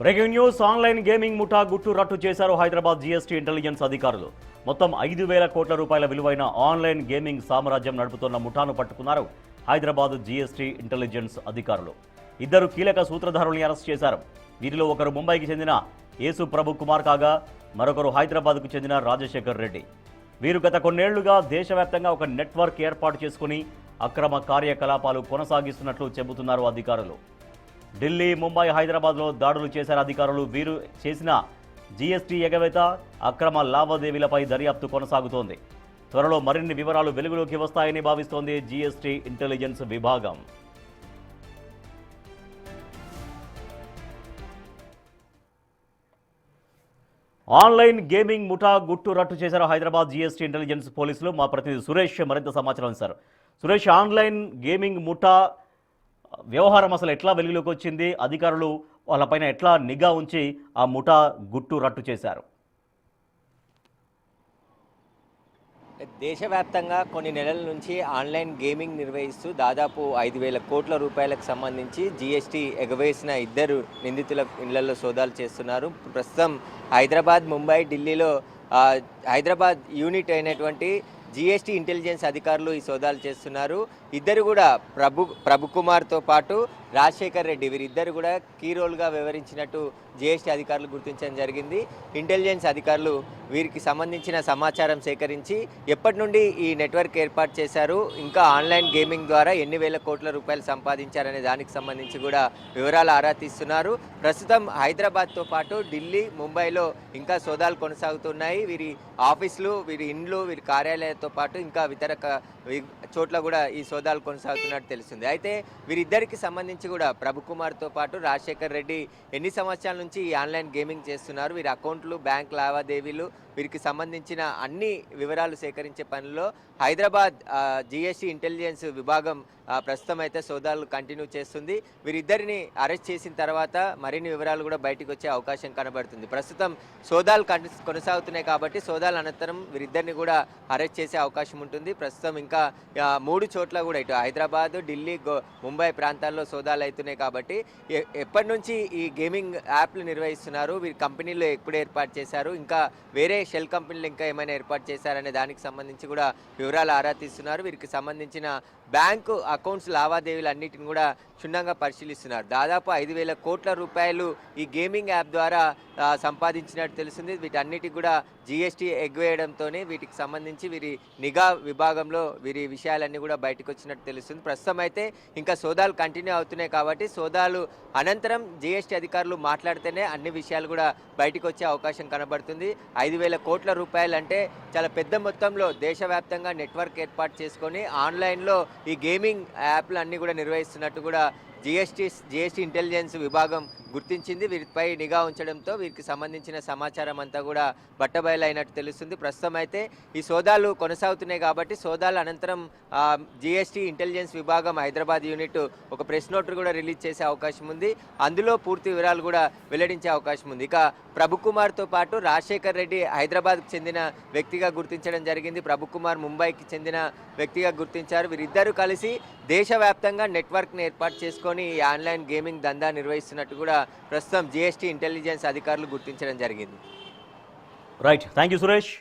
Breaking news online gaming ముఠా గుట్టు రట్టు చేశారు హైదరాబాద్ జీఎస్టీ ఇంటెలిజెన్స్ అధికారులు. మొత్తం 5,000 కోట్ల రూపాయల విలువైన ఆన్లైన్ గేమింగ్ సామ్రాజ్యం నడుపుతున్న ముఠాను పట్టుకున్నారు హైదరాబాద్ జీఎస్టీ ఇంటెలిజెన్స్ అధికారులు. ఇద్దరు కీలక సూత్రధారుల్ని అరెస్ట్ చేశారు. వీరిలో ఒకరు ముంబైకి చెందిన యేసు ప్రభు కుమార్ కాగా మరొకరు హైదరాబాద్కు చెందిన రాజశేఖర్ రెడ్డి. వీరు గత కొన్నేళ్లుగా దేశవ్యాప్తంగా ఒక నెట్వర్క్ ఏర్పాటు చేసుకుని అక్రమ కార్యకలాపాలు కొనసాగిస్తున్నట్లు చెబుతున్నారు అధికారులు. ఢిల్లీ, ముంబై, హైదరాబాద్లో దాడులు చేశారు అధికారులు. వీరు చేసిన జీఎస్టీ ఎగవేత, అక్రమ లావాదేవీలపై దర్యాప్తు కొనసాగుతోంది. త్వరలో మరిన్ని వివరాలు వెలుగులోకి వస్తాయని భావిస్తోంది జీఎస్టీ ఇంటెలిజెన్స్ విభాగం. ఆన్లైన్ గేమింగ్ ముఠా గుట్టు రట్టు చేశారు హైదరాబాద్ జీఎస్టీ ఇంటెలిజెన్స్ పోలీసులు. మా ప్రతినిధి సురేష్ మరింత సమాచారం ఇస్తారు. సురేష్, ఆన్లైన్ గేమింగ్ ముఠా వ్యవహారం అసలు ఎట్లా వెలుగులోకి వచ్చింది? అధికారులు వాళ్ళపైన ఎట్లా నిఘా ఉంచి ఆ ముఠా గుట్టు రట్టు చేశారు? దేశవ్యాప్తంగా కొన్ని నెలల నుంచి ఆన్లైన్ గేమింగ్ నిర్వహిస్తూ దాదాపు 5,000 కోట్ల రూపాయలకు సంబంధించి జీఎస్టీ ఎగవేసిన ఇద్దరు నిందితుల ఇళ్లలో సోదాలు చేస్తున్నారు. ప్రస్తుతం హైదరాబాద్, ముంబై, ఢిల్లీలో హైదరాబాద్ యూనిట్ అయినటువంటి జీఎస్టీ ఇంటెలిజెన్స్ అధికారులు ఈ సోదాలు చేస్తున్నారు. ఇద్దరు కూడా ప్రభు కుమార్తో పాటు రాజశేఖర్ రెడ్డి, వీరిద్దరు కూడా కీ రోల్గా వ్యవహరించినట్టు జీఎస్టీ అధికారులు గుర్తించడం జరిగింది. ఇంటెలిజెన్స్ అధికారులు వీరికి సంబంధించిన సమాచారం సేకరించి ఎప్పటి నుండి ఈ నెట్వర్క్ ఏర్పాటు చేశారు, ఇంకా ఆన్లైన్ గేమింగ్ ద్వారా ఎన్ని వేల కోట్ల రూపాయలు సంపాదించారనే దానికి సంబంధించి కూడా వివరాలు ఆరా తీస్తున్నారు. ప్రస్తుతం హైదరాబాద్తో పాటు ఢిల్లీ, ముంబైలో ఇంకా సోదాలు కొనసాగుతున్నాయి. వీరి ఆఫీసులు, వీరి ఇండ్లు, వీరి కార్యాలయాలతో పాటు ఇంకా ఇతర చోట్ల కూడా ఈ సోదాలు కొనసాగుతున్నట్టు తెలుస్తుంది. అయితే వీరిద్దరికి సంబంధించి కూడా ప్రభు కుమార్తో పాటు రాజశేఖర్ రెడ్డి ఎన్ని సంవత్సరాల నుంచి ఈ ఆన్లైన్ గేమింగ్ చేస్తున్నారు, వీరి అకౌంట్లు, బ్యాంక్ లావాదేవీలు, వీరికి సంబంధించిన అన్ని వివరాలు సేకరించే పనిలో హైదరాబాద్ జీఎస్టీ ఇంటెలిజెన్స్ విభాగం ప్రస్తుతం అయితే సోదాలు కంటిన్యూ చేస్తుంది. వీరిద్దరిని అరెస్ట్ చేసిన తర్వాత మరిన్ని వివరాలు కూడా బయటకు వచ్చే అవకాశం కనబడుతుంది. ప్రస్తుతం సోదాలు కొనసాగుతున్నాయి కాబట్టి సోదాల అనంతరం వీరిద్దరిని కూడా అరెస్ట్ చేసే అవకాశం ఉంటుంది. ప్రస్తుతం ఇంకా 3 చోట్ల కూడా ఇటు హైదరాబాద్, ఢిల్లీ, ముంబై ప్రాంతాల్లో సోదాలు అవుతున్నాయి కాబట్టి ఎప్పటి నుంచి ఈ గేమింగ్ యాప్లు నిర్వహిస్తున్నారు, వీరి కంపెనీలు ఎప్పుడు ఏర్పాటు చేశారు, ఇంకా వేరే షెల్ కంపెనీలు ఇంకా ఏమైనా ఏర్పాటు చేశారనే దానికి సంబంధించి కూడా వివరాలు ఆరా తీస్తున్నారు. వీరికి సంబంధించిన బ్యాంకు అకౌంట్స్ లావాదేవీలు అన్నిటిని కూడా క్షుణ్ణంగా పరిశీలిస్తున్నారు. దాదాపు 5,000 కోట్ల రూపాయలు ఈ గేమింగ్ యాప్ ద్వారా సంపాదించినట్టు తెలుస్తుంది. వీటన్నిటికి కూడా జీఎస్టీ ఎగ్గవేయడంతోనే వీటికి సంబంధించి వీరి నిఘా విభాగంలో వీరి విషయాలన్నీ కూడా బయటకు వచ్చినట్టు తెలుస్తుంది. ప్రస్తుతం అయితే ఇంకా సోదాలు కంటిన్యూ అవుతున్నాయి కాబట్టి సోదాలు అనంతరం జీఎస్టీ అధికారులు మాట్లాడితేనే అన్ని విషయాలు కూడా బయటకు వచ్చే అవకాశం కనబడుతుంది. 5,000 కోట్ల రూపాయలు అంటే చాలా పెద్ద మొత్తంలో దేశవ్యాప్తంగా నెట్వర్క్ ఏర్పాటు చేసుకొని ఆన్లైన్లో ఈ గేమింగ్ యాప్లు అన్నీ కూడా నిర్వహిస్తున్నట్టు కూడా జీఎస్టీ ఇంటెలిజెన్స్ విభాగం గుర్తించింది. వీరిపై నిఘా ఉంచడంతో వీరికి సంబంధించిన సమాచారం అంతా కూడా బట్టబయలైనట్టు తెలుస్తుంది. ప్రస్తుతం అయితే ఈ సోదాలు కొనసాగుతున్నాయి కాబట్టి సోదాల అనంతరం జీఎస్టీ ఇంటెలిజెన్స్ విభాగం హైదరాబాద్ యూనిట్ ఒక ప్రెస్ నోట్ కూడా రిలీజ్ చేసే అవకాశం ఉంది. అందులో పూర్తి వివరాలు కూడా వెల్లడించే అవకాశం ఉంది. ఇక ప్రభు కుమార్తో పాటు రాజశేఖర్ రెడ్డి హైదరాబాద్కు చెందిన వ్యక్తిగా గుర్తించడం జరిగింది. ప్రభు కుమార్ ముంబైకి చెందిన వ్యక్తిగా గుర్తించారు. వీరిద్దరూ కలిసి దేశవ్యాప్తంగా నెట్వర్క్ని ఏర్పాటు చేసుకొని ఈ ఆన్లైన్ గేమింగ్ దందా నిర్వహిస్తున్నట్టు కూడా ప్రస్తుతం జీఎస్టీ ఇంటెలిజెన్స్ అధికారులు గుర్తించడం జరిగింది. Right, thank you Suresh.